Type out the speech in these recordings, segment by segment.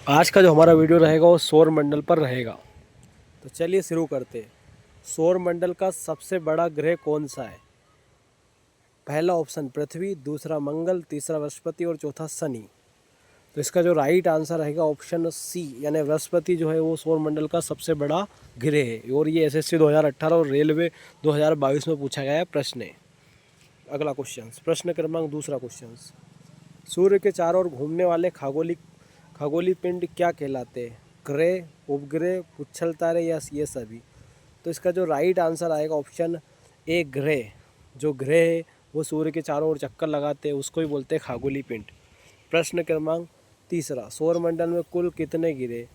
आज का जो हमारा वीडियो रहेगा वो सौर मंडल पर रहेगा। तो चलिए शुरू करते हैं। सौर मंडल का सबसे बड़ा ग्रह कौन सा है? पहला ऑप्शन पृथ्वी, दूसरा मंगल, तीसरा बृहस्पति और चौथा शनि। तो इसका जो राइट आंसर रहेगा ऑप्शन सी, यानी बृहस्पति जो है वो सौर मंडल का सबसे बड़ा ग्रह है। और ये एसएससी 2018 और रेलवे 2022 में पूछा गया प्रश्न है। अगला क्वेश्चन, प्रश्न क्रमांक दूसरा क्वेश्चन, सूर्य के चारों ओर घूमने वाले खगोलीय पिंड क्या कहलाते हैं? ग्रह, उपग्रह, पुच्छल तारे या ये सभी? तो इसका जो राइट आंसर आएगा ऑप्शन ए, ग्रह। जो ग्रह है वो सूर्य के चारों ओर चक्कर लगाते हैं, उसको ही बोलते हैं खगोलीय पिंड। प्रश्न क्रमांक तीसरा, सौरमंडल में कुल कितने गिरे?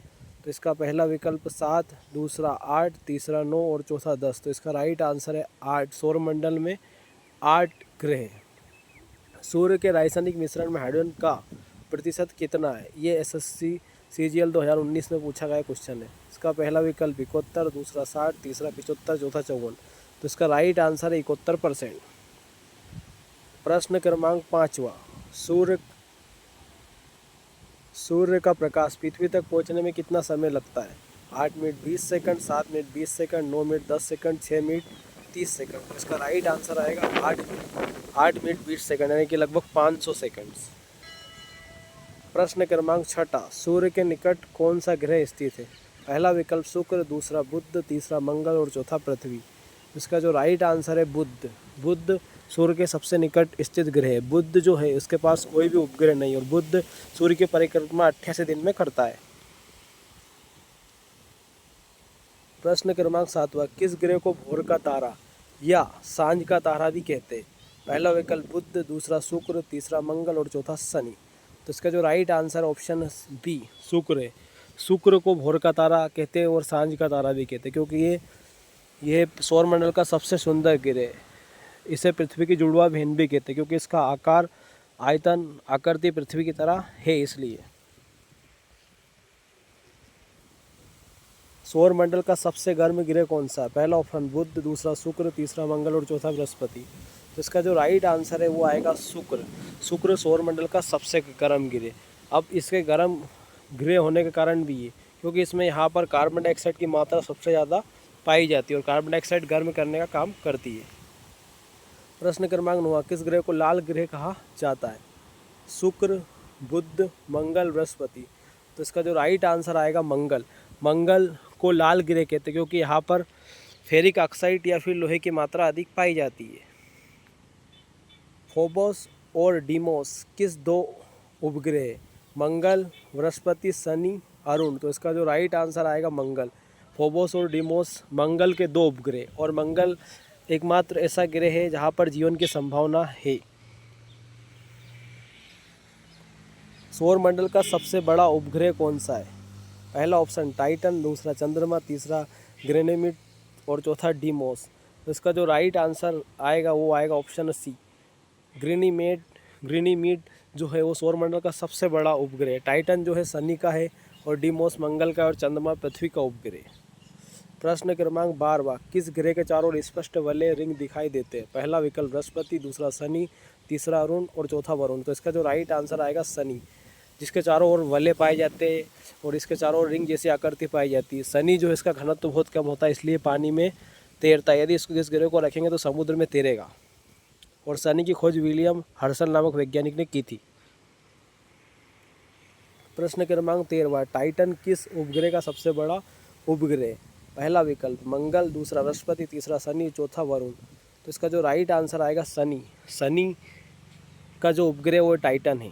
तो इसका पहला विकल्प 7, दूसरा 8, तीसरा 9 और चौथा 10। तो इसका राइट आंसर है 8। सौरमंडल में 8 ग्रह हैं। सूर्य के रासायनिक मिश्रण में हाइड्रोजन का प्रतिशत कितना है? ये एसएससी सीजीएल 2019 में पूछा गया क्वेश्चन है। इसका पहला विकल्प 71, दूसरा 60, तीसरा 75, चौथा 54। तो इसका राइट आंसर है 71%। प्रश्न क्रमांक पाँचवा, सूर्य का प्रकाश पृथ्वी तक पहुंचने में कितना समय लगता है? 8 minute 20 second, 7 minute 20 second, 9 minute 10 second, 6 minute 30 second. इसका राइट आंसर आएगा 8 मिनट 20 सेकंड, यानी कि लगभग 500 सेकंड्स। प्रश्न क्रमांक छठा, सूर्य के निकट कौन सा ग्रह स्थित है? पहला विकल्प शुक्र, दूसरा बुध, तीसरा मंगल और चौथा पृथ्वी। इसका जो राइट आंसर है बुध। बुध सूर्य के सबसे निकट स्थित ग्रह है। बुध जो है उसके पास कोई भी उपग्रह नहीं, और बुध सूर्य की परिक्रमा 88 दिन में करता है। प्रश्न क्रमांक सातवां, किस ग्रह को भोर का तारा या सांझ का तारा भी कहते हैं? पहला विकल्प बुध, दूसरा शुक्र, तीसरा मंगल और चौथा शनि। तो इसका जो राइट आंसर ऑप्शन बी, शुक्र है। शुक्र को भोर का तारा कहते हैं और सांझ का तारा भी कहते हैं, क्योंकि ये सौरमंडल का सबसे सुंदर ग्रह है। इसे पृथ्वी की जुड़वा बहन भी कहते हैं, क्योंकि इसका आकार, आयतन, आकृति पृथ्वी की तरह है इसलिए। सौरमंडल का सबसे गर्म ग्रह कौन सा है? पहला ऑप्शन बुध, दूसरा शुक्र, तीसरा मंगल और चौथा बृहस्पति। तो इसका जो राइट आंसर है वो आएगा शुक्र। शुक्र सौरमंडल का सबसे गर्म ग्रह। अब इसके गर्म ग्रह होने के कारण भी ये, क्योंकि इसमें यहाँ पर कार्बन डाइऑक्साइड की मात्रा सबसे ज़्यादा पाई जाती है और कार्बन डाइऑक्साइड गर्म करने का काम करती है। प्रश्न क्रमांक 9, किस ग्रह को लाल ग्रह कहा जाता है? शुक्र, बुध, मंगल, बृहस्पति। तो इसका जो राइट आंसर आएगा मंगल। मंगल को लाल ग्रह कहते हैं, क्योंकि यहाँ पर फेरिक ऑक्साइड या फिर लोहे की मात्रा अधिक पाई जाती है। फोबोस और डीमोस किस दो उपग्रह है? मंगल, बृहस्पति, शनि, अरुण। तो इसका जो राइट आंसर आएगा मंगल। फोबोस और डीमोस मंगल के दो उपग्रह, और मंगल एकमात्र ऐसा ग्रह है जहाँ पर जीवन की संभावना है। सौरमंडल का सबसे बड़ा उपग्रह कौन सा है? पहला ऑप्शन टाइटन, दूसरा चंद्रमा, तीसरा ग्रेनेमिड और चौथा डीमोस। तो इसका जो राइट आंसर आएगा वो आएगा ऑप्शन सी, ग्रीनीमीड जो है वो सौरमंडल का सबसे बड़ा उपग्रह है। टाइटन जो है शनि का है, और डीमोस मंगल का, और चंद्रमा पृथ्वी का उपग्रह। प्रश्न क्रमांक 12, किस ग्रह के चारों ओर स्पष्ट वलय रिंग दिखाई देते हैं? पहला विकल्प बृहस्पति, दूसरा शनि, तीसरा अरुण और चौथा वरुण। तो इसका जो राइट आंसर आएगा शनि, जिसके चारों ओर वलय पाए जाते हैं और इसके चारों ओर रिंग जैसी आकृति पाई जाती है। शनि जो है इसका घनत्व तो बहुत कम होता है, इसलिए पानी में तैरता है। यदि इस ग्रह को रखेंगे तो समुद्र में तैरेगा। और शनि की खोज विलियम हर्सल नामक वैज्ञानिक ने की थी। प्रश्न क्रमांक 13, टाइटन किस उपग्रह का सबसे बड़ा उपग्रह? पहला विकल्प मंगल, दूसरा बृहस्पति, तीसरा शनि, चौथा वरुण। तो इसका जो राइट आंसर आएगा शनि। शनि का जो उपग्रह वो टाइटन है।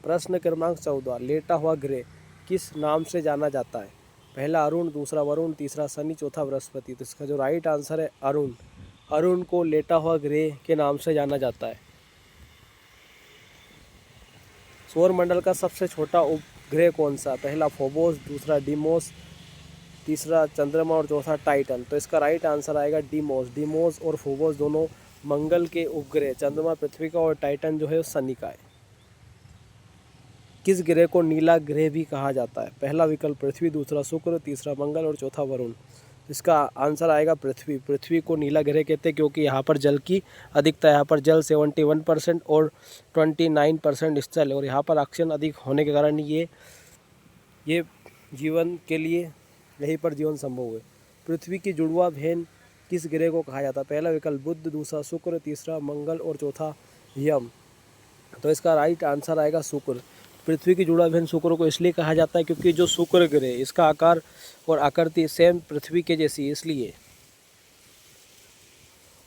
प्रश्न क्रमांक 14, लेटा हुआ ग्रह किस नाम से जाना जाता है? पहला अरुण, दूसरा वरुण, तीसरा शनि, चौथा बृहस्पति। तो इसका जो राइट आंसर है अरुण। अरुण को लेटा हुआ ग्रह के नाम से जाना जाता है। सौरमंडल का सबसे छोटा उपग्रह कौन सा? पहला फोबोस, दूसरा डीमोस, तीसरा चंद्रमा और चौथा टाइटन। तो इसका राइट आंसर आएगा डीमोस। डीमोस और फोबोस दोनों मंगल के उपग्रह, चंद्रमा पृथ्वी का और टाइटन जो है शनि का है। किस ग्रह को नीला ग्रह भी कहा जाता है? पहला विकल्प पृथ्वी, दूसरा शुक्र, तीसरा मंगल और चौथा वरुण। इसका आंसर आएगा पृथ्वी। पृथ्वी को नीला ग्रह कहते हैं क्योंकि यहाँ पर जल की अधिकता है। यहाँ पर जल 71% और 29% स्थल है, और यहाँ पर ऑक्सीजन अधिक होने के कारण ये जीवन के लिए यहीं पर जीवन संभव है। पृथ्वी की जुड़वा बहन किस ग्रह को कहा जाता है? पहला विकल्प बुध, दूसरा शुक्र, तीसरा मंगल और चौथा यम। तो इसका राइट आंसर आएगा शुक्र। पृथ्वी की जुड़ा बहन शुक्र को इसलिए कहा जाता है क्योंकि जो शुक्र ग्रह इसका आकार और आकृति सेम पृथ्वी के जैसी है, इसलिए।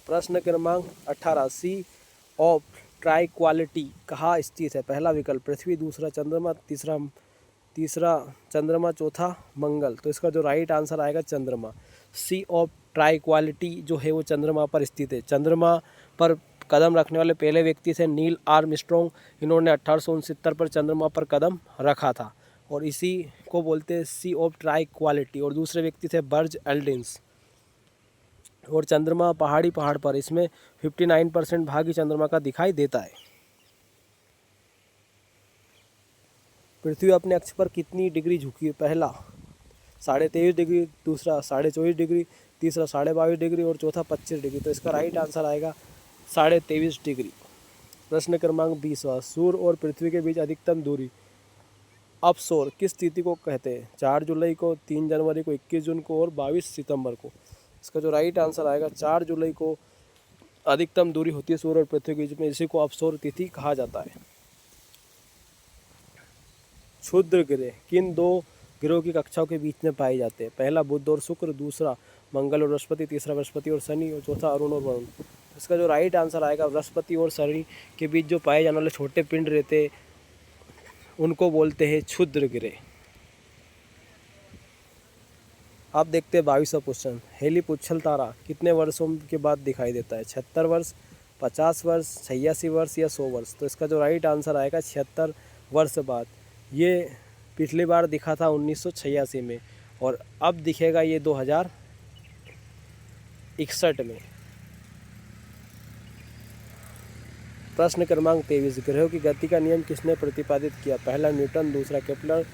प्रश्न क्रमांक 18, सी ऑफ ट्राइक्वालिटी कहाँ स्थित है? पहला विकल्प पृथ्वी, दूसरा चंद्रमा, तीसरा चंद्रमा, चौथा मंगल। तो इसका जो राइट आंसर आएगा चंद्रमा। सी ऑफ ट्राइक्वालिटी जो है वो चंद्रमा पर स्थित है। चंद्रमा पर कदम रखने वाले पहले व्यक्ति थे नील आर्मस्ट्रॉन्ग। इन्होंने 1869 पर चंद्रमा पर कदम रखा था, और इसी को बोलते हैं सी ऑफ ट्राइक्वालिटी। और दूसरे व्यक्ति थे बर्ज एल्ड्रिन। और चंद्रमा पहाड़ पर, इसमें 59% भाग ही चंद्रमा का दिखाई देता है। पृथ्वी अपने अक्ष पर कितनी डिग्री झुकी है? पहला 23.5 डिग्री, दूसरा 24.5 डिग्री, तीसरा 22.5 डिग्री और चौथा 25 डिग्री। तो इसका राइट आंसर आएगा 23.5 डिग्री। प्रश्न क्रमांक 20, सूर्य और पृथ्वी के बीच अधिकतम दूरी अपसोर किस तिथि को कहते हैं? 4 जुलाई को, 3 जनवरी को, 21 जून को और 22 सितंबर को। इसका जो राइट आंसर आएगा 4 जुलाई को अधिकतम दूरी होती है सूर्य और पृथ्वी के बीच में, इसी को अपसोर तिथि कहा जाता है। क्षुद्र ग्रह किन 2 ग्रहों की कक्षाओं के बीच में पाए जाते हैं? पहला बुध और शुक्र, दूसरा मंगल और बृहस्पति, तीसरा बृहस्पति और शनि और चौथा अरुण और वरुण। इसका जो राइट आंसर आएगा बृहस्पति और शनि के बीच जो पाए जाने वाले छोटे पिंड रहते उनको बोलते हैं क्षुद्र ग्रह। आप देखते हैं 22वां क्वेश्चन, हेलिपुच्छल तारा कितने वर्षों के बाद दिखाई देता है? 76 वर्ष, 50 वर्ष, 86 वर्ष या 100 वर्ष। तो इसका जो राइट आंसर आएगा 76 वर्ष बाद। ये पिछली बार दिखा था 1986 में, और अब दिखेगा ये 2061 में। प्रश्न क्रमांक 23, ग्रहों की गति का नियम किसने प्रतिपादित किया? पहला न्यूटन, दूसरा केपलर,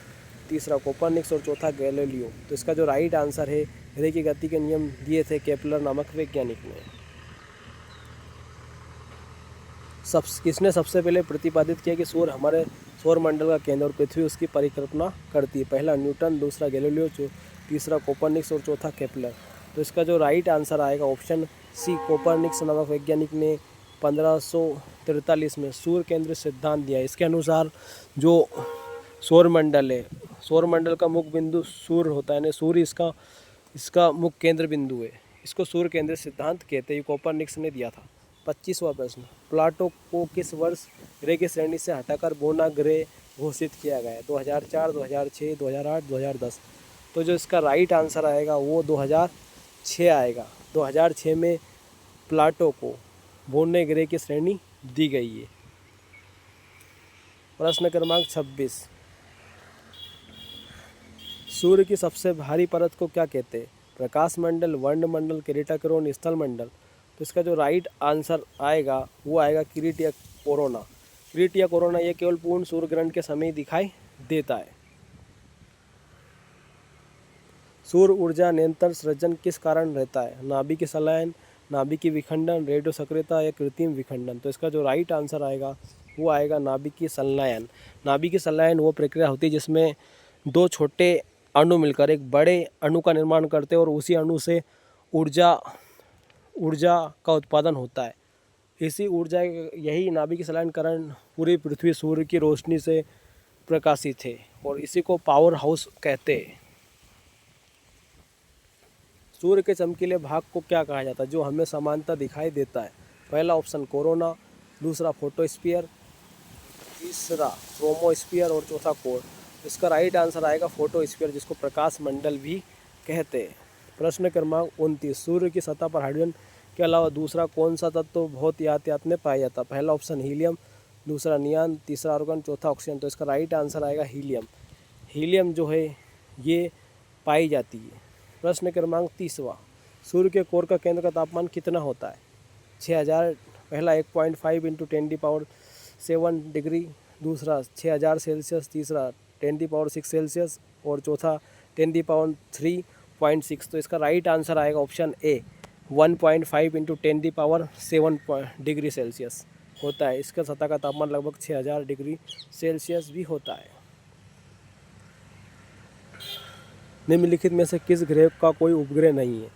तीसरा कोपरनिकस और चौथा गैलीलियो। तो इसका जो राइट आंसर है, ग्रह की गति के नियम दिए थे केपलर नामक वैज्ञानिक ने। किसने सबसे पहले प्रतिपादित किया कि सूर्य हमारे सौर मंडल का केंद्र और पृथ्वी उसकी परिकल्पना करती है? पहला न्यूटन, दूसरा गैलीलियो, तीसरा कोपरनिकस और चौथा केपलर। तो इसका जो राइट आंसर आएगा ऑप्शन सी, कोपरनिकस नामक वैज्ञानिक ने 1543 में सूर्य केंद्रित सिद्धांत दिया। इसके अनुसार जो सौर मंडल है, सौर मंडल का मुख्य बिंदु सूर्य होता है, यानी सूर्य इसका मुख्य केंद्र बिंदु है। इसको सूर्य केंद्रित सिद्धांत कहते हैं। कोपरनिकस ने दिया था। 25वां प्रश्न, प्लाटो को किस वर्ष ग्रह की श्रेणी से हटाकर बोना ग्रह घोषित किया गया है? 2004, 2006, 2008, 2010। तो जो इसका राइट आंसर आएगा वो 2006 आएगा। 2006 में प्लाटो को बोने ग्रह की श्रेणी दी गई है। प्रश्न क्रमांक 26, सूर्य की सबसे भारी परत को क्या कहते हैं? प्रकाश मंडल, वर्णमंडल, किरीटाकरोन, स्थल मंडल। तो इसका जो राइट आंसर आएगा वो आएगा किरीट या कोरोना। किरीट या कोरोना ये केवल पूर्ण सूर्य ग्रहण के समय दिखाई देता है। सूर्य ऊर्जा निरंतर सृजन किस कारण रहता है? नाभिक की संलयन, नाभिक की विखंडन, रेडियो सक्रियता या कृत्रिम विखंडन। तो इसका जो राइट आंसर आएगा वो आएगा नाभिक की संलयन। नाभिक की संलयन वो प्रक्रिया होती है जिसमें 2 छोटे अणु मिलकर एक बड़े अणु का निर्माण करते हैं और उसी अणु से ऊर्जा का उत्पादन होता है। इसी ऊर्जा, यही नाभिक की संलयन कारण पूरी पृथ्वी सूर्य की रोशनी से प्रकाशित है, और इसी को पावर हाउस कहते हैं। सूर्य के चमकीले भाग को क्या कहा जाता है जो हमें समानता दिखाई देता है? पहला ऑप्शन कोरोना, दूसरा फोटोस्फीयर, तीसरा क्रोमोस्फीयर और चौथा कोर। इसका राइट आंसर आएगा फोटोस्फीयर, जिसको प्रकाश मंडल भी कहते हैं। प्रश्न क्रमांक 29, सूर्य की सतह पर हाइड्रोजन के अलावा दूसरा कौन सा तत्व बहुत यातायात में पाया जाता है? पहला ऑप्शन हीलियम, दूसरा नियान, तीसरा आर्गन, चौथा ऑक्सीजन। तो इसका राइट आंसर आएगा हीलियम। हीलियम जो है ये पाई जाती है। प्रश्न क्रमांक 30वां, सूर्य के कोर का केंद्र का तापमान कितना होता है? 6000, पहला 1.5 × 10⁻7 डिग्री, दूसरा 6000 सेल्सियस, तीसरा 10⁻6 सेल्सियस और चौथा 10⁻3 0.6। तो इसका राइट आंसर आएगा option A 1.5 into 10⁻7 degree Celsius होता है। इसका सतह का तापमान लगभग 6000 डिग्री सेल्सियस भी होता है। निम्नलिखित में से किस ग्रह का कोई उपग्रह नहीं है?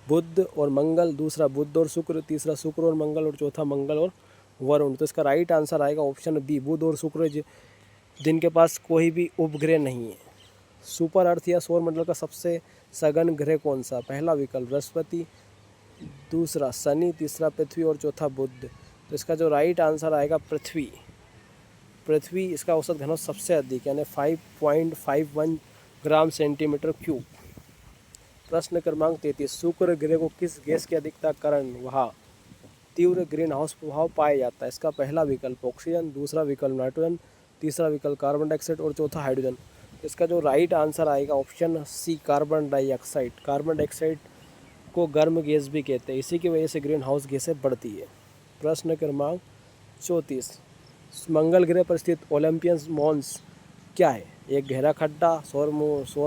बुध और मंगल, दूसरा बुध और शुक्र, तीसरा शुक्र और मंगल और चौथा मंगल और वरुण। तो इसका राइट आंसर आएगा ऑप्शन बी बुध और शुक्र, जिनके पास कोई भी उपग्रह नहीं है। सुपर अर्थ या सौर मंडल का सबसे सघन ग्रह कौन सा? पहला विकल्प बृहस्पति, दूसरा शनि, तीसरा पृथ्वी और चौथा बुध। तो इसका जो राइट आंसर आएगा पृथ्वी। पृथ्वी, इसका औसत घनत्व सबसे अधिक यानी 5.51 ग्राम सेंटीमीटर क्यूब। प्रश्न क्रमांक 33, शुक्र ग्रह को किस गैस की अधिकता कारण वहाँ तीव्र ग्रीन हाउस प्रभाव पाया जाता है? इसका पहला विकल्प ऑक्सीजन, दूसरा विकल्प नाइट्रोजन, तीसरा विकल्प कार्बन डाइऑक्साइड और चौथा हाइड्रोजन। इसका जो राइट आंसर आएगा option C carbon dioxide. Carbon dioxide को गर्म गैस भी कहते हैं, इसी की वजह से ग्रीन हाउस गैसें बढ़ती है। प्रश्न क्रमांक 34, मंगल ग्रह पर स्थित ओलंपियन मॉन्स क्या है? एक गहरा खड्डा, सौर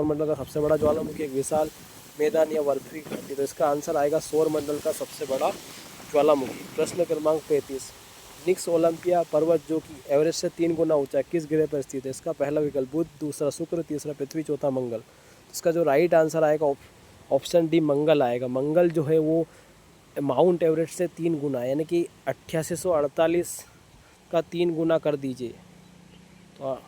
मंडल का सबसे बड़ा ज्वालामुखी, एक विशाल मैदान या बर्फीली घाटी। तो इसका आंसर आएगा सौर मंडल का सबसे बड़ा ज्वालामुखी। प्रश्न क्रमांक 35, निक्स ओलंपिया पर्वत जो कि एवरेस्ट से 3 गुना ऊंचा है किस ग्रह पर स्थित है? इसका पहला विकल्प बुध, दूसरा शुक्र, तीसरा पृथ्वी, चौथा मंगल। इसका जो राइट आंसर आएगा ऑप्शन डी मंगल आएगा। मंगल जो है वो माउंट एवरेस्ट से 3 गुना यानी कि 8848 का 3 गुना कर दीजिए तो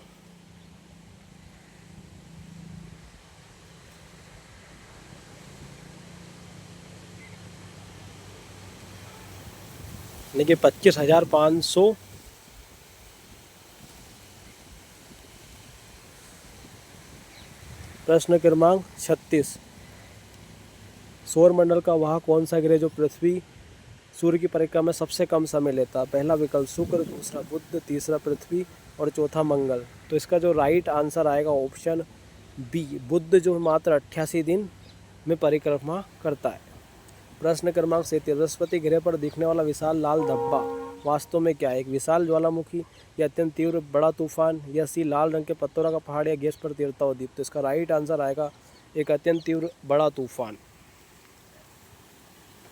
यानी कि 25,500। प्रश्न क्रमांक 36, सौर मंडल का वह कौन सा ग्रह जो पृथ्वी सूर्य की परिक्रमा में सबसे कम समय लेता है? पहला विकल्प शुक्र, दूसरा बुध, तीसरा पृथ्वी और चौथा मंगल। तो इसका जो राइट आंसर आएगा ऑप्शन बी बुध, जो मात्र 88 दिन में परिक्रमा करता है। प्रश्न क्रमांक 37, बृहस्पति ग्रह पर दिखने वाला विशाल लाल धब्बा वास्तव में क्या है? एक विशाल ज्वालामुखी या अत्यंत तीव्र बड़ा तूफान या सी लाल रंग के पत्थरों का पहाड़ या गैस पर तैरता हुआ द्वीप। तो इसका राइट आंसर आएगा एक अत्यंत तीव्र बड़ा तूफान।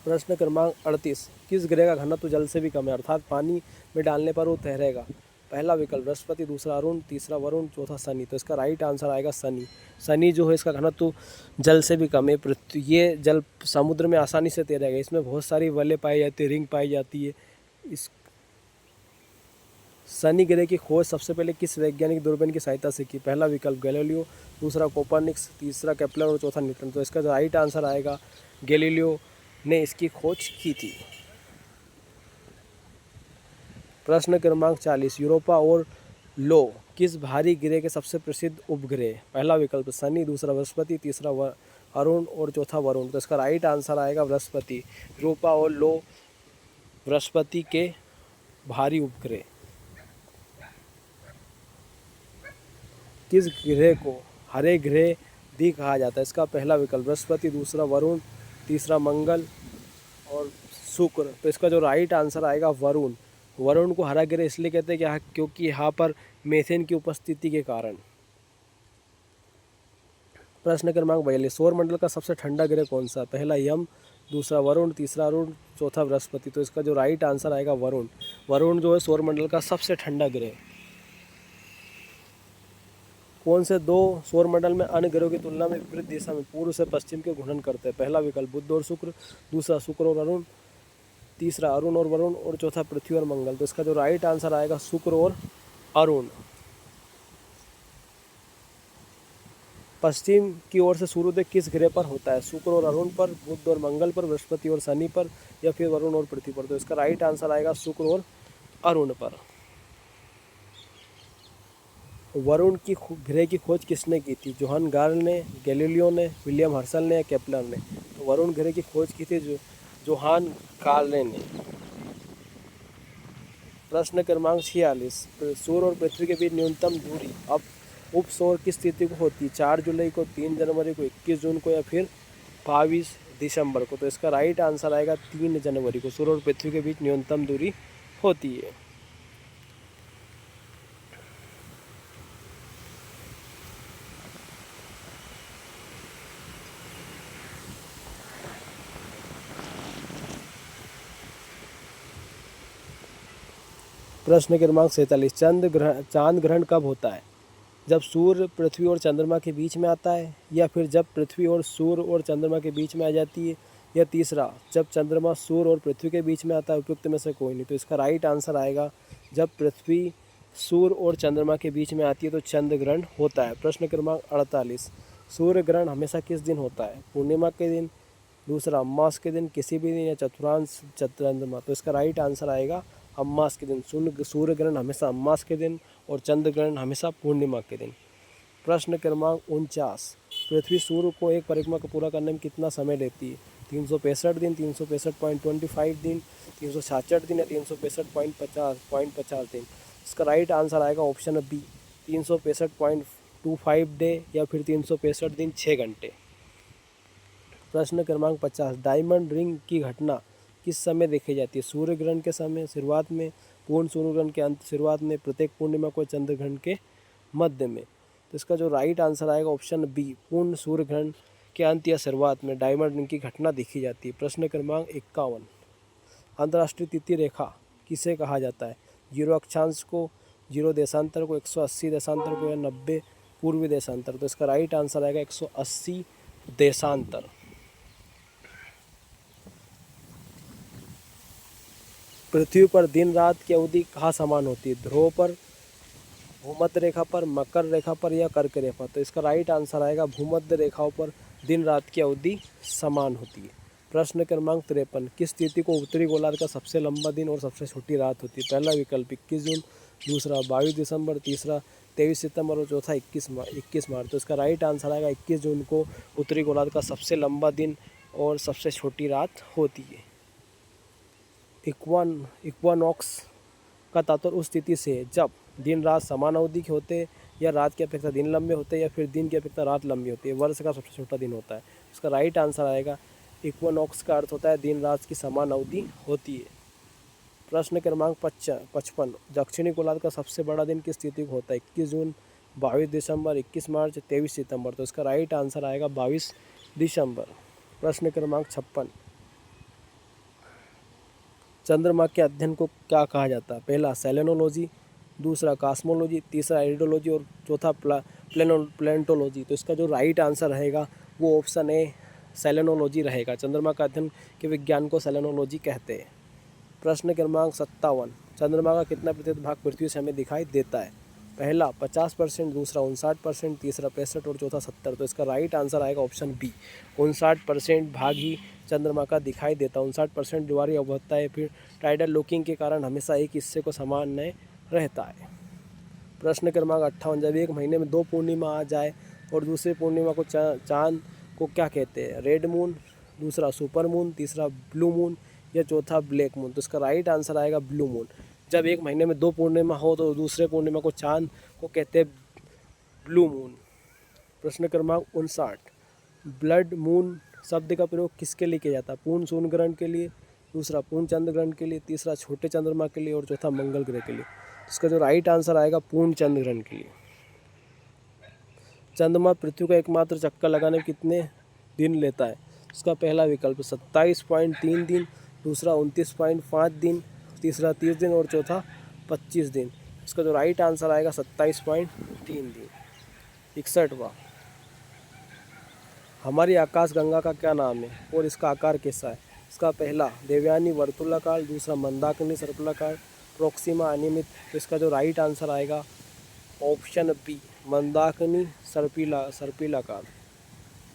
प्रश्न क्रमांक 38, किस ग्रह का घनत्व जल से भी कम है अर्थात पानी में डालने पर वो तैरेगा? पहला विकल्प बृहस्पति, दूसरा अरुण, तीसरा वरुण, चौथा शनि। तो इसका राइट आंसर आएगा शनि। शनि जो है इसका घनत्व जल से भी कम है। ये जल समुद्र में आसानी से तैरेगा। इसमें बहुत सारी वलय पाई जाती है, रिंग पाई जाती है। इस शनि ग्रह की खोज सबसे पहले किस वैज्ञानिक दूरबीन की सहायता से की? पहला विकल्प गैलीलियो, दूसरा कोपरनिकस, तीसरा केपलर और चौथा न्यूटन। तो इसका राइट आंसर आएगा गैलीलियो ने इसकी खोज की थी। प्रश्न क्रमांक 40, यूरोपा और लो किस भारी ग्रह के सबसे प्रसिद्ध उपग्रह? पहला विकल्प शनि, दूसरा बृहस्पति, तीसरा अरुण और चौथा वरुण। तो इसका राइट आंसर आएगा बृहस्पति। यूरोपा और लो बृहस्पति के भारी उपग्रह। किस ग्रह को हरे ग्रह भी कहा जाता है? इसका पहला विकल्प बृहस्पति, दूसरा वरुण, तीसरा मंगल और शुक्र। तो इसका जो राइट आंसर आएगा वरुण। वरुण को हरा ग्रह इसलिए कहते हैं कि क्योंकि यहाँ पर मीथेन की उपस्थिति के कारण। प्रश्न क्रमांक 42, सौर मंडल का सबसे ठंडा ग्रह कौन सा? पहला यम, दूसरा वरुण, तीसरा अरुण, चौथा बृहस्पति। तो इसका जो राइट आंसर आएगा वरुण। वरुण जो है सौर मंडल का सबसे ठंडा ग्रह। कौन से दो सौर मंडल में अन्य ग्रहों की तुलना में विपरीत दिशा में पूर्व से पश्चिम के घूर्णन करते हैं? पहला विकल्प बुध और शुक्र, दूसरा शुक्र और अरुण, तीसरा अरुण और वरुण और चौथा पृथ्वी और मंगल। तो इसका जो राइट आंसर आएगा शुक्र और अरुण। पश्चिम की ओर से सूर्योदय किस ग्रह पर होता है? शुक्र और अरुण पर, बुध और मंगल पर, बृहस्पति और शनि पर या फिर वरुण और पृथ्वी पर? तो इसका राइट आंसर आएगा शुक्र और अरुण पर। वरुण की ग्रह की खोज किसने की थी? जोहान गार्ल ने, गैलीलियो ने, विलियम हर्शल ने या केपलर ने? तो वरुण ग्रह की खोज की थी जोहान गार्ले ने। प्रश्न क्रमांक 46, सूर्य और पृथ्वी के बीच न्यूनतम दूरी अब उपसौर की स्थिति को होती है? 4 जुलाई को, 3 जनवरी को, 21 जून को या फिर 22 दिसंबर को? तो इसका राइट आंसर आएगा 3 जनवरी को सूर्य और पृथ्वी के बीच न्यूनतम दूरी होती है। प्रश्न क्रमांक 47, चांद ग्रहण कब होता है? जब सूर्य पृथ्वी और चंद्रमा के बीच में आता है, या फिर जब पृथ्वी और सूर्य और चंद्रमा के बीच में आ जाती है, या तीसरा जब चंद्रमा सूर्य और पृथ्वी के बीच में आता है। उपयुक्त में से कोई नहीं। तो इसका राइट आंसर आएगा जब पृथ्वी सूर्य और चंद्रमा के बीच में आती है तो चंद्र ग्रहण होता है। प्रश्न क्रमांक 48, सूर्य ग्रहण हमेशा किस दिन होता है? पूर्णिमा के दिन, दूसरा अमावस के दिन, किसी भी दिन, या चतुर्थांश चंद्रमा। तो इसका राइट आंसर आएगा अमावस के दिन। सूर्य ग्रहण हमेशा अमावस के दिन और चंद्र ग्रहण हमेशा पूर्णिमा के दिन। प्रश्न क्रमांक 49, पृथ्वी सूर्य को एक परिक्रमा को पूरा करने में कितना समय लेती है? 365 दिन, 365.25 दिन, 366 दिन, या 365.50 दिन। इसका राइट आंसर आएगा ऑप्शन बी, 365.25 डे, या फिर 365 दिन 6 घंटे। प्रश्न क्रमांक 50, डायमंड रिंग की घटना किस समय देखी जाती है? सूर्य ग्रहण के समय शुरुआत में, पूर्ण सूर्य ग्रहण के अंत शुरुआत में, प्रत्येक पूर्णिमा को चंद्र ग्रहण के मध्य में। तो इसका जो राइट आंसर आएगा ऑप्शन बी, पूर्ण सूर्य ग्रहण के अंत या शुरुआत में डायमंड रिंग की घटना देखी जाती है। प्रश्न क्रमांक 51, अंतर्राष्ट्रीय तिथि रेखा किसे कहा जाता है? 0 अक्षांश को, 0 देशांतर को, 180 देशांतर को, या 90 पूर्वी देशांतर। तो इसका राइट आंसर आएगा 180 देशांतर। पृथ्वी पर दिन रात की अवधि कहाँ समान होती है? ध्रुव पर, भूमध्य रेखा पर, मकर रेखा पर, या कर्क रेखा। तो इसका राइट आंसर आएगा भूमध्य रेखाओं पर दिन रात की अवधि समान होती है। प्रश्न क्रमांक 53, किस तिथि को उत्तरी गोलार्ध का सबसे लंबा दिन और सबसे छोटी रात होती है? पहला विकल्प 21 जून, दूसरा 22 दिसंबर, तीसरा 23 सितंबर, और चौथा 21 मार्च। तो इसका राइट आंसर आएगा 21 जून को उत्तरी गोलार्ध का सबसे लंबा दिन और सबसे छोटी रात होती है। इक्वानॉक्स का तात्पर्य उस स्थिति से है जब दिन रात समान अवधि के होते, या रात की अपेक्षा दिन लंबे होते, या फिर दिन की अपेक्षा रात लंबी होती है। वर्ष का सबसे छोटा दिन होता है। इसका राइट आंसर आएगा इक्वानॉक्स का अर्थ होता है दिन रात की समान अवधि होती है। प्रश्न क्रमांक 55, दक्षिणी गोलार्ध का सबसे बड़ा दिन किस तिथि को होता है? 21 जून, 22 दिसंबर, 21 मार्च, 23 सितंबर। तो इसका राइट आंसर आएगा 22 दिसंबर। प्रश्न क्रमांक 56, चंद्रमा के अध्ययन को क्या कहा जाता है? पहला सेलेनोलॉजी, दूसरा कॉस्मोलॉजी, तीसरा इरिडोलॉजी, और चौथा प्लेनेटोलॉजी। तो इसका जो राइट आंसर रहेगा वो ऑप्शन ए सेलेनोलॉजी रहेगा। चंद्रमा का अध्ययन के विज्ञान को सेलेनोलॉजी कहते हैं। प्रश्न क्रमांक 57, चंद्रमा का कितना प्रतिशत भाग पृथ्वी से हमें दिखाई देता है? पहला 50%, दूसरा 59%, तीसरा 65 और चौथा 70। तो इसका राइट आंसर आएगा ऑप्शन बी, 59% भाग ही चंद्रमा का दिखाई देता है। 59% द्वारा अब होता है। फिर टाइडल लॉकिंग के कारण हमेशा एक हिस्से को समान नहीं रहता है। प्रश्न क्रमांक 58, जब एक महीने में 2 पूर्णिमा आ जाए और दूसरी पूर्णिमा को चांद को क्या कहते हैं? रेड मून, दूसरा सुपर मून, तीसरा ब्लू मून, या चौथा ब्लैक मून। तो इसका राइट आंसर आएगा ब्लू मून। जब एक महीने में 2 पूर्णिमा हो तो दूसरे पूर्णिमा को चांद को कहते हैं ब्लू मून। प्रश्न क्रमांक 59, ब्लड मून शब्द का प्रयोग किसके लिए किया जाता है? पूर्ण सूर्य ग्रहण के लिए, दूसरा पूर्ण चंद्र ग्रहण के लिए, तीसरा छोटे चंद्रमा के लिए, और चौथा मंगल ग्रह के लिए। इसका जो राइट आंसर आएगा पूर्ण चंद्र ग्रहण के लिए। चंद्रमा पृथ्वी का एकमात्र चक्कर लगाने में कितने दिन लेता है? इसका पहला विकल्प 27.3 दिन, दूसरा 29.5 दिन, तीसरा 30 दिन, और चौथा 25 दिन। इसका जो राइट आंसर आएगा 27.3 दिन। 61वां, हमारी आकाशगंगा का क्या नाम है और इसका आकार कैसा है? इसका पहला देवयानी वर्तुलाकार, दूसरा मंदाकिनी सर्पिलाकार, प्रोक्सिमा अनियमित। तो इसका जो राइट आंसर आएगा ऑप्शन बी, मंदाकिनी सर्पिलाकार।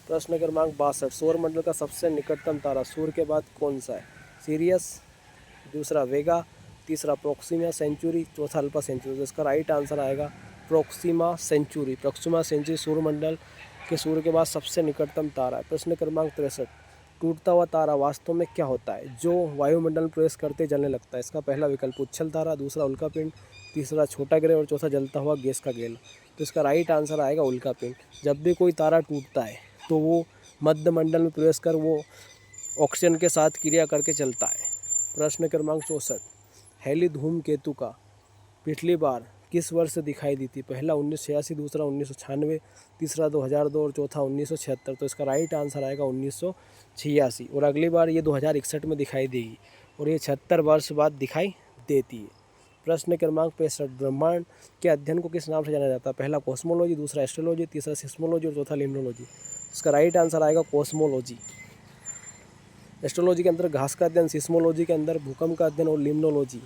प्रश्न क्रमांक 62, सौरमंडल का सबसे निकटतम तारा सूर्य के बाद कौन सा है? सीरियस, दूसरा वेगा, तीसरा प्रोक्सिमा सेंचुरी, चौथा अल्फा सेंचुरी। तो इसका राइट आंसर आएगा प्रोक्सिमा सेंचुरी। प्रोक्सिमा सेंचुरी सूर्यमंडल के सूर्य के बाद सबसे निकटतम तारा है। प्रश्न क्रमांक 63, टूटता हुआ तारा वास्तव में क्या होता है जो वायुमंडल में प्रवेश करते जलने लगता है? इसका पहला विकल्प उच्छल तारा, दूसरा उल्कापिंड, तीसरा छोटा ग्रह, और चौथा जलता हुआ गैस का घेरा। तो इसका राइट आंसर आएगा उल्कापिंड। जब भी कोई तारा टूटता है तो वो मध्य मंडल में प्रवेश कर वो ऑक्सीजन के साथ क्रिया करके चलता है। प्रश्न क्रमांक 64, हैली धूमकेतु का पिछली बार किस वर्ष दिखाई दी थी? पहला 1986, दूसरा 1996, तीसरा 2002, और चौथा 1976। तो इसका राइट आंसर आएगा 1986, और अगली बार ये 2061 में दिखाई देगी, और ये 76 वर्ष बाद दिखाई देती है। प्रश्न क्रमांक 65, ब्रह्मांड के अध्ययन को किस नाम से जाना जाता है? पहला कॉस्मोलॉजी, दूसरा एस्ट्रोलॉजी, तीसरा सिस्मोलॉजी और चौथा लिम्नोलॉजी। इसका राइट आंसर आएगा कॉस्मोलॉजी। एस्ट्रोलॉजी के अंदर घास का अध्ययन, सिस्मोलॉजी के अंदर भूकंप का अध्ययन और लिम्नोलॉजी।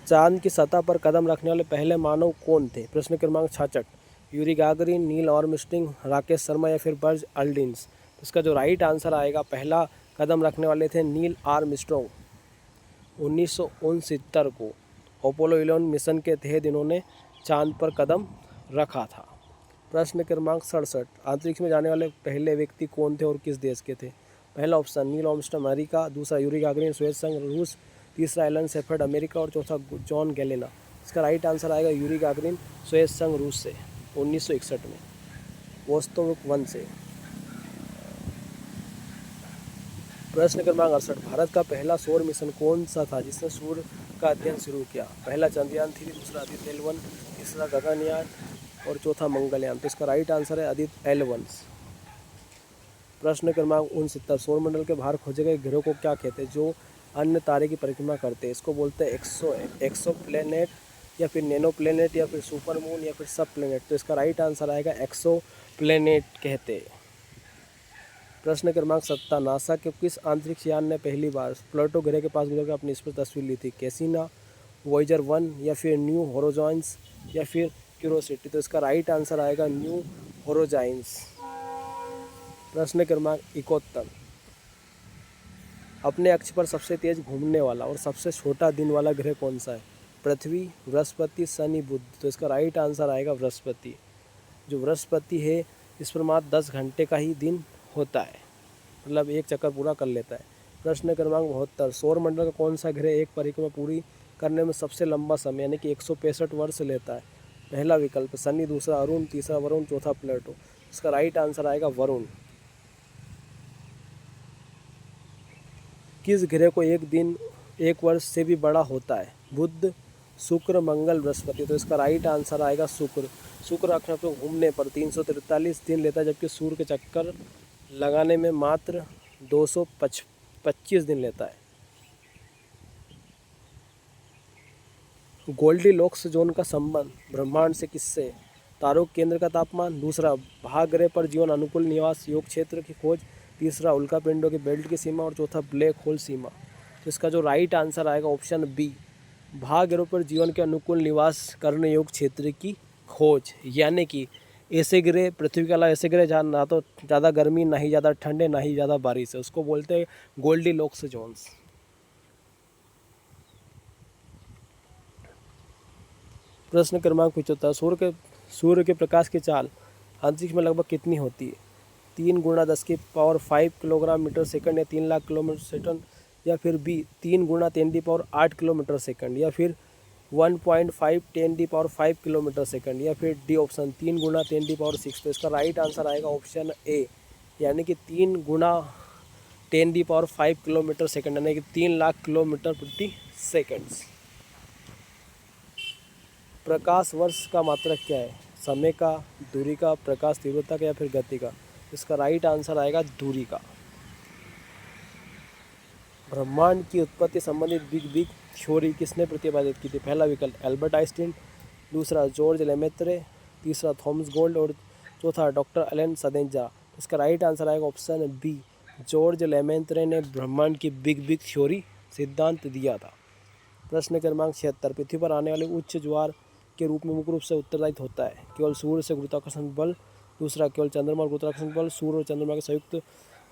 चांद की सतह पर कदम रखने वाले पहले मानव कौन थे? प्रश्न क्रमांक 66, Yuri Gagarin, Neil Armstrong, Rakesh Sharma या फिर बर्ज अल्ड्रिन। इसका जो राइट आंसर आएगा, पहला कदम रखने वाले थे नील आर्मस्ट्रांग। 1969 को अपोलो 11 मिशन के तहत इन्होंने चांद पर कदम रखा था। प्रश्न क्रमांक 67, अंतरिक्ष में जाने वाले पहले व्यक्ति कौन थे और किस देश के थे? पहला ऑप्शन नील आर्मस्ट्रांग अमेरिका, दूसरा यूरी गागरिन स्वेत संघ रूस, तीसरा एलन शेफर्ड अमेरिका और चौथा जॉन गैलेना। इसका राइट आंसर आएगा यूरी गागरिन स्वेत संघ रूस से 1961 में वोस्तोक 1 से। प्रश्न क्रमांक 68, भारत का पहला सौर मिशन कौन सा था जिसने सूर्य का अध्ययन शुरू किया? पहला चंद्रयान 3, दूसरा आदित्य L1, तीसरा गगनयान और चौथा मंगलयान। तो इसका राइट आंसर है आदित्य L1। प्रश्न क्रमांक 69, सौरमंडल के बाहर खोजे गए ग्रहों को क्या कहते हैं जो अन्य तारे की परिक्रमा करते हैं? इसको बोलते हैं एक्सो प्लेनेट या फिर नैनो प्लेनेट या फिर सुपर मून या फिर सब प्लेनेट। तो इसका राइट आंसर आएगा एक्सो प्लेनेट कहते हैं। प्रश्न क्रमांक 70, नासा के किस अंतरिक्ष यान ने पहली बार प्लूटो ग्रह के पास गुजरकर अपनी स्पेस तस्वीर ली थी? कैसिना, वॉयेजर 1 या फिर न्यू होराइजन्स या फिर क्यूरियोसिटी। तो इसका राइट आंसर आएगा न्यू होराइजन्स। प्रश्न क्रमांक 71, अपने अक्ष पर सबसे तेज घूमने वाला और सबसे छोटा दिन वाला ग्रह कौन सा है? पृथ्वी, बृहस्पति, शनि, बुध। तो इसका राइट आंसर आएगा बृहस्पति। जो बृहस्पति है इस पर मात्र 10 घंटे का ही दिन होता है, मतलब एक चक्कर पूरा कर लेता है। प्रश्न क्रमांक 72, सौरमंडल का कौन सा ग्रह एक परिक्रमा पूरी करने में सबसे लंबा समय यानी कि 165 वर्ष लेता है? पहला विकल्प शनि, दूसरा अरुण, तीसरा वरुण, चौथा प्लूटो। इसका राइट आंसर आएगा वरुण। किस ग्रह को एक दिन 1 वर्ष से भी बड़ा होता है? बुध, शुक्र, मंगल, बृहस्पति। तो इसका राइट आंसर आएगा शुक्र। शुक्र अक्ष पर घूमने पर 343 दिन लेता है, जबकि सूर्य के चक्कर लगाने में मात्र 225 दिन लेता है। गोल्डीलॉक्स जोन का संबंध ब्रह्मांड से किससे? तारों के केंद्र का तापमान, दूसरा भाग ग्रह पर जीवन अनुकूल निवास योग क्षेत्र की खोज, तीसरा उल्का पिंडों की बेल्ट की सीमा और चौथा ब्लैक होल सीमा। तो इसका जो राइट आंसर आएगा ऑप्शन बी, भाग ग्रह पर जीवन के अनुकूल निवास करने योग्य क्षेत्र की खोज। यानी कि ऐसे ग्रह, पृथ्वी के अलावा ऐसे ग्रह जहाँ ना तो ज़्यादा गर्मी, ना ही ज़्यादा ठंड है, ना ही ज़्यादा बारिश है, उसको बोलते हैं गोल्डीलॉक्स जोन्स। प्रश्न क्रमांक 75, सूर्य के प्रकाश की चाल अंतरिक्ष में लगभग कितनी होती है? 3 गुणा 10⁵ किलोग्राम मीटर सेकंड या 3 लाख किलोमीटर सेकंड, या फिर बी 3 गुणा 10⁸ किलोमीटर सेकंड, या फिर 1.5 10⁵ किलोमीटर सेकंड, या फिर डी ऑप्शन 3 गुणा 10⁶। तो इसका राइट आंसर आएगा ऑप्शन ए, यानी कि 3 गुणा 10⁵ किलोमीटर सेकंड, यानी कि 3 लाख किलोमीटर प्रति सेकंड। प्रकाश वर्ष का मात्रक क्या है? समय का, दूरी का, प्रकाश तीव्रता का या फिर गति का? इसका राइट आंसर आएगा दूरी का। ब्रह्मांड की उत्पत्ति संबंधित बिग थ्योरी किसने प्रतिपादित की थी? पहला विकल्प एल्बर्ट आइंस्टीन, दूसरा जॉर्ज लेमेत्रे, तीसरा थॉमस गोल्ड और चौथा डॉक्टर एलन सदेंजा। इसका राइट आंसर आएगा ऑप्शन बी, जॉर्ज लेमेत्रे ने ब्रह्मांड की बिग थ्योरी सिद्धांत दिया था। प्रश्न क्रमांक 76, पृथ्वी पर आने वाले उच्च ज्वार के रूप में मुख्य रूप से उत्तरदायित्व होता है? केवल सूर्य से गुरुत्वाकर्षण बल, दूसरा केवल चंद्रमा और गुरुत्वाकर्षण बल, सूर्य और चंद्रमा के संयुक्त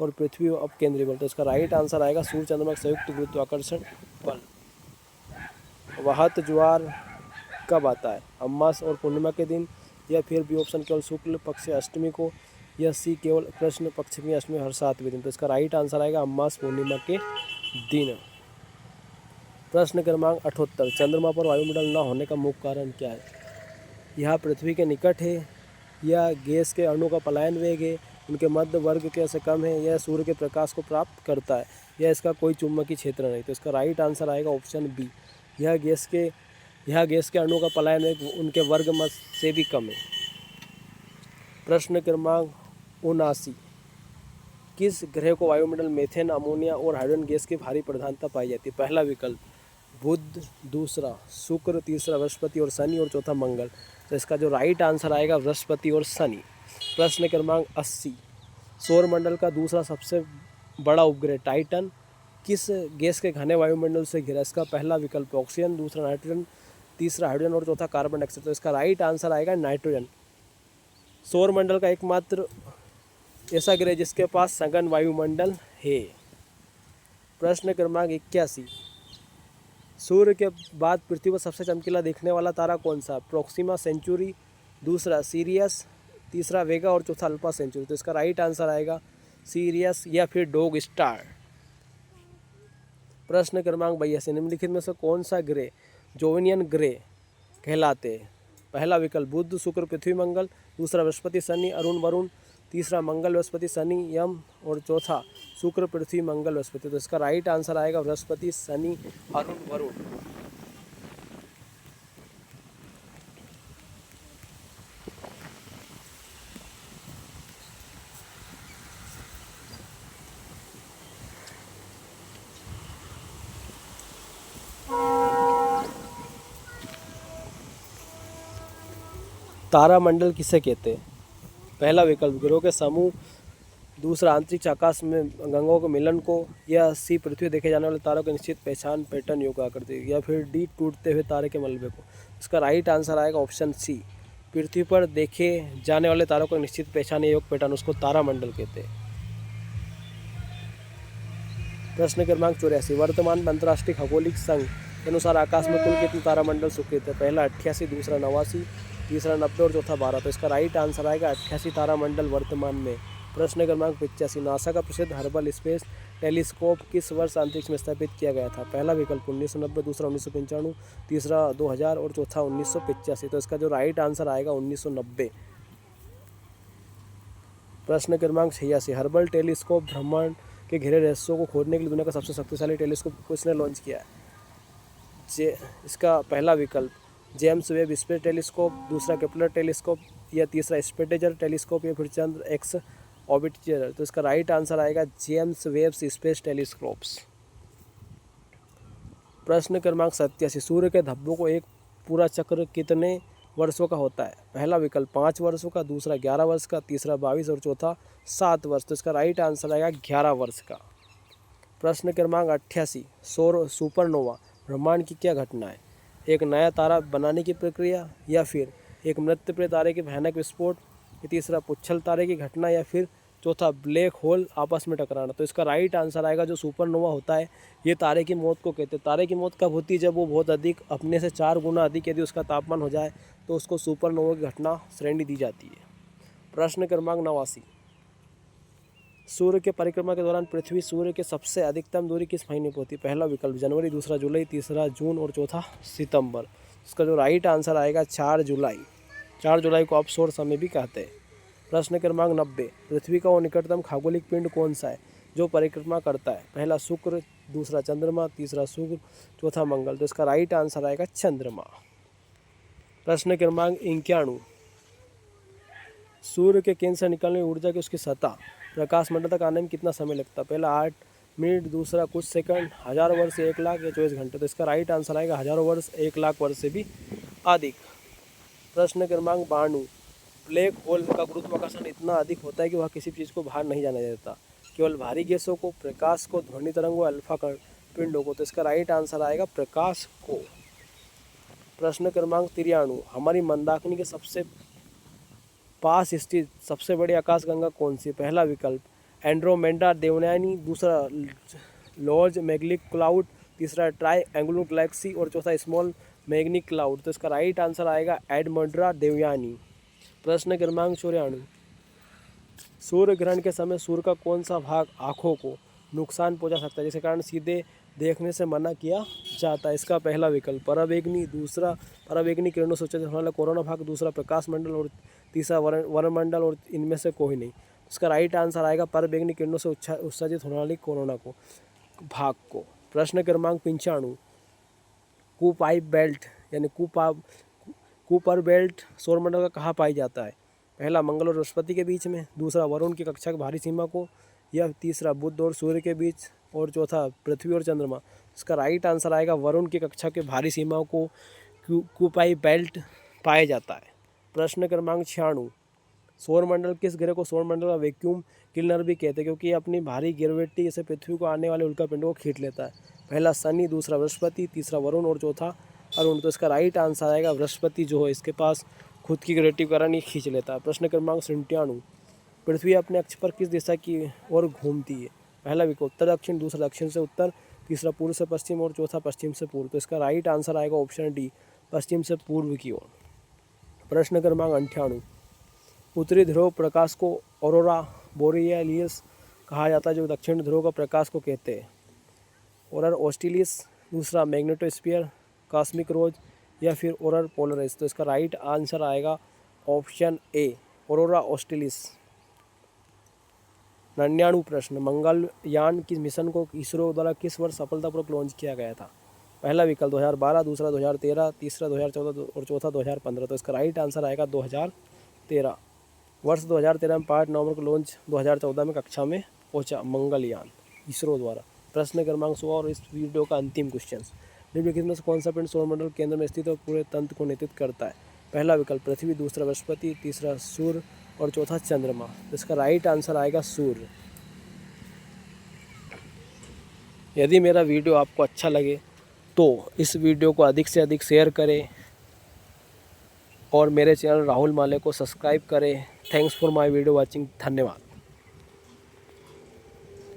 और पृथ्वी और अपकेंद्रीय बल। तो इसका राइट आंसर आएगा सूर्य चंद्रमा के संयुक्त गुरुत्वाकर्षण बल। वहत ज्वार कब आता है? अमावस और पूर्णिमा के दिन, या फिर बी ऑप्शन केवल शुक्ल पक्ष अष्टमी को, या सी केवल कृष्ण पक्ष की अष्टमी हर 7वें दिन। तो इसका राइट आंसर आएगा अमावस पूर्णिमा के दिन। प्रश्न क्रमांक 78, चंद्रमा पर वायुमंडल न होने का मुख्य कारण क्या है? यह पृथ्वी के निकट है, या गैस के अणु का पलायन वेग है, उनके मध्य वर्ग के से कम है, या सूर्य के प्रकाश को प्राप्त करता है, या इसका कोई चुंबकीय क्षेत्र नहीं। तो इसका राइट आंसर आएगा ऑप्शन बी, यह गैस के अणु का पलायन वेग उनके वर्ग मत से भी कम है। प्रश्न क्रमांक 79, किस ग्रह को वायुमंडल मीथेन, अमोनिया और हाइड्रोजन गैस की भारी प्रधानता पाई जाती है? पहला विकल्प बुध, दूसरा शुक्र, तीसरा बृहस्पति और शनि और चौथा मंगल। तो इसका जो राइट आंसर आएगा बृहस्पति और शनि। प्रश्न क्रमांक 80, सौरमंडल का दूसरा सबसे बड़ा उपग्रह टाइटन किस गैस के घने वायुमंडल से घिरा? इसका पहला विकल्प ऑक्सीजन, दूसरा नाइट्रोजन, तीसरा हाइड्रोजन और चौथा कार्बन डाइऑक्साइड। तो इसका राइट आंसर आएगा नाइट्रोजन। सौरमंडल का एकमात्र ऐसा ग्रह जिसके पास सघन वायुमंडल है। प्रश्न क्रमांक 81, सूर्य के बाद पृथ्वी पर सबसे चमकीला दिखने वाला तारा कौन सा? प्रोक्सिमा सेंचुरी, दूसरा सीरियस, तीसरा वेगा और चौथा अल्फा सेंचुरी। तो इसका राइट आंसर आएगा सीरियस या फिर डॉग स्टार। प्रश्न क्रमांक 82, निम्नलिखित में से कौन सा ग्रह जोविनियन ग्रह कहलाते हैं? पहला विकल्प बुध, शुक्र, पृथ्वी, मंगल, दूसरा बृहस्पति, शनि, अरुण, वरुण, तीसरा मंगल, बृहस्पति, शनि, यम और चौथा शुक्र, पृथ्वी, मंगल, बृहस्पति। तो इसका राइट आंसर आएगा बृहस्पति, शनि, अरुण, वरुण। तारामंडल किसे कहते हैं? पहला विकल्प ग्रहों के समूह, दूसरा अंतरिक्ष आकाश में गंगों के मिलन को, या सी पृथ्वी देखे जाने वाले तारों की निश्चित पहचान पैटर्न योग आकृति, या फिर डी टूटते हुए तारे के मलबे को। इसका राइट आंसर आएगा ऑप्शन सी, पृथ्वी पर देखे जाने वाले तारों को निश्चित पहचान या योग पैटर्न, उसको तारामंडल कहते हैं। प्रश्न क्रमांक 84, वर्तमान में अंतर्राष्ट्रीय खगोलिक संघ के अनुसार आकाश में कुल कितने तारामंडल स्वीकृत है? पहला 88, दूसरा 89, तीसरा 90 और चौथा 12। तो इसका राइट आंसर आएगा 88 तारामंडल वर्तमान में। प्रश्न क्रमांक 85, नासा का प्रसिद्ध हर्बल स्पेस टेलीस्कोप किस वर्ष अंतरिक्ष में स्थापित किया गया था? पहला विकल्प 1990, दूसरा 1995, तीसरा 2000 और चौथा 1985। तो इसका जो राइट आंसर आएगा 1990। प्रश्न क्रमांक 86, हर्बल टेलीस्कोप ब्रह्मांड के घिरे रहस्यों को खोजने के लिए दुनिया का सबसे शक्तिशाली टेलीस्कोप किसने लॉन्च किया है? इसका पहला विकल्प जेम्स वेब स्पेस टेलीस्कोप, दूसरा केपलर टेलीस्कोप, या तीसरा स्पेटेजर टेलीस्कोप, या फिर चंद्र एक्स ऑर्बिटर। तो इसका राइट आंसर आएगा जेम्स वेब स्पेस टेलीस्कोप्स। प्रश्न क्रमांक 87, सूर्य के धब्बों को एक पूरा चक्र कितने वर्षों का होता है? पहला विकल्प 5 वर्षों का, दूसरा 11 वर्ष का, तीसरा 22 और चौथा 7 वर्ष। तो इसका राइट आंसर आएगा 11 वर्ष का। प्रश्न क्रमांक 88, सौर सुपरनोवा ब्रह्मांड की क्या घटना है? एक नया तारा बनाने की प्रक्रिया, या फिर एक मृतप्राय तारे के भयानक विस्फोट, तीसरा पुच्छल तारे की घटना, या फिर चौथा ब्लैक होल आपस में टकराना। तो इसका राइट आंसर आएगा जो सुपरनोवा होता है ये तारे की मौत को कहते हैं। तारे की मौत कब होती है? जब वो बहुत अधिक, अपने से 4 गुना अधिक यदि उसका तापमान हो जाए तो उसको सुपरनोवा की घटना श्रेणी दी जाती है। प्रश्न क्रमांक 89, सूर्य के परिक्रमा के दौरान पृथ्वी सूर्य के सबसे अधिकतम दूरी किस महीने पर होती है? पहला विकल्प जनवरी, दूसरा जुलाई, तीसरा जून और चौथा सितंबर। इसका जो राइट आंसर आएगा 4 जुलाई। 4 जुलाई को ऑफशोर समय भी कहते हैं। प्रश्न क्रमांक 90, पृथ्वी का वो निकटतम खगोलिक पिंड कौन सा है जो परिक्रमा करता है? पहला शुक्र, दूसरा चंद्रमा, तीसरा सूर्य, चौथा मंगल। तो इसका राइट आंसर आएगा चंद्रमा। प्रश्न क्रमांक 91, सूर्य के केंद्र से निकलने वाली ऊर्जा की उसकी सतह प्रकाश मंडल तक आने में कितना समय लगता है? पहला 8 मिनट, दूसरा कुछ सेकंड, 1000 वर्ष, 1 लाख या 24 घंटे। तो इसका राइट आंसर आएगा 1000 वर्ष, 1 लाख वर्ष से भी अधिक। प्रश्न क्रमांक 92, ब्लैक होल का गुरुत्वाकर्षण इतना अधिक होता है कि वह किसी चीज़ को बाहर नहीं जाने देता, केवल भारी गैसों को, प्रकाश को, ध्वनि तरंगों, अल्फा पिंडों को। तो इसका राइट आंसर आएगा प्रकाश को। प्रश्न क्रमांक 93, हमारी मंदाकिनी के सबसे पास स्थित सबसे बड़ी आकाशगंगा कौन सी? पहला विकल्प एंड्रोमेडा देवयानी, दूसरा लार्ज मैग्नेटिक क्लाउड, तीसरा ट्राई एंगुलर गैलेक्सी और चौथा स्मॉल मैग्नेटिक क्लाउड। तो इसका राइट आंसर आएगा एंड्रोमेडा देवयानी। प्रश्न क्रमांक 94, सूर्य ग्रहण के समय सूर्य का कौन सा भाग आँखों को नुकसान पहुंचा सकता है जिसके कारण सीधे देखने से मना किया जाता है? इसका पहला विकल्प पराबैंगनी, दूसरा पराबैंगनी किरणों से उत्सर्जित होने वाला कोरोना भाग, दूसरा प्रकाश मंडल और तीसरा वरमंडल और इनमें से कोई नहीं। इसका राइट आंसर आएगा पराबैंगनी किरणों से उत्सर्जित होने वाली कोरोना को भाग को। प्रश्न क्रमांक 95, कुपाई बेल्ट यानी कुपर बेल्ट सौरमंडल का कहाँ पाई जाता है? पहला मंगल और बृहस्पति के बीच में, दूसरा वरुण की कक्षा की बाहरी सीमा को, या तीसरा बुध और सूर्य के बीच, और चौथा पृथ्वी और चंद्रमा। इसका राइट आंसर आएगा वरुण की कक्षा के भारी सीमाओं को कुपाई बेल्ट पाया जाता है। प्रश्न क्रमांक 96, सौरमंडल किस ग्रह को सौरमंडल का वैक्यूम क्लीनर भी कहते हैं, क्योंकि अपनी भारी ग्रेविटी जैसे पृथ्वी को आने वाले उल्कापिंडों को खींच लेता है। पहला शनि, दूसरा बृहस्पति, तीसरा वरुण और चौथा अरुण। तो इसका राइट आंसर आएगा बृहस्पति, जो है इसके पास खुद की ग्रेविटी के कारण ये खींच लेता है। प्रश्न क्रमांक 97, पृथ्वी अपने अक्ष पर किस दिशा की ओर घूमती है? पहला विकल्प उत्तर दक्षिण, दूसरा दक्षिण से उत्तर, तीसरा पूर्व से पश्चिम और चौथा पश्चिम से पूर्व। तो इसका राइट आंसर आएगा ऑप्शन डी, पश्चिम से पूर्व की ओर। प्रश्न क्रमांक 98, उत्तरी ध्रुव प्रकाश को ऑरोरा बोरियलिस कहा जाता है, जो दक्षिण ध्रुव का प्रकाश को कहते हैं। ऑरर ऑस्टिलिस, दूसरा मैग्नेटोस्फीयर, कॉस्मिक रोज या फिर ऑरर पोलरिस। तो इसका राइट आंसर आएगा ऑप्शन ए, ऑरोरा ऑस्टिलिस। 99 प्रश्न, मंगलयान की मिशन को इसरो द्वारा किस वर्ष सफलतापूर्वक लॉन्च किया गया था? पहला विकल्प 2012, दूसरा 2013, तीसरा 2014 और चौथा 2015। तो इसका राइट आंसर आएगा 2013। वर्ष 2013 में 5 नवंबर को लॉन्च 2014 में कक्षा में पहुंचा मंगलयान इसरो द्वारा। प्रश्न क्रमांक 100 और इस वीडियो का अंतिम क्वेश्चन, निम्नलिखित में से कौन सा पिंड सौरमंडल केंद्र में स्थित और पूरे तंत्र को नेतृत्व करता है? पहला विकल्प पृथ्वी, दूसरा बृहस्पति, तीसरा सूर्य और चौथा चंद्रमा। इसका राइट आंसर आएगा सूर्य। यदि मेरा वीडियो आपको अच्छा लगे तो इस वीडियो को अधिक से अधिक शेयर करें और मेरे चैनल राहुल माले को सब्सक्राइब करें। Thanks for my video watching. धन्यवाद।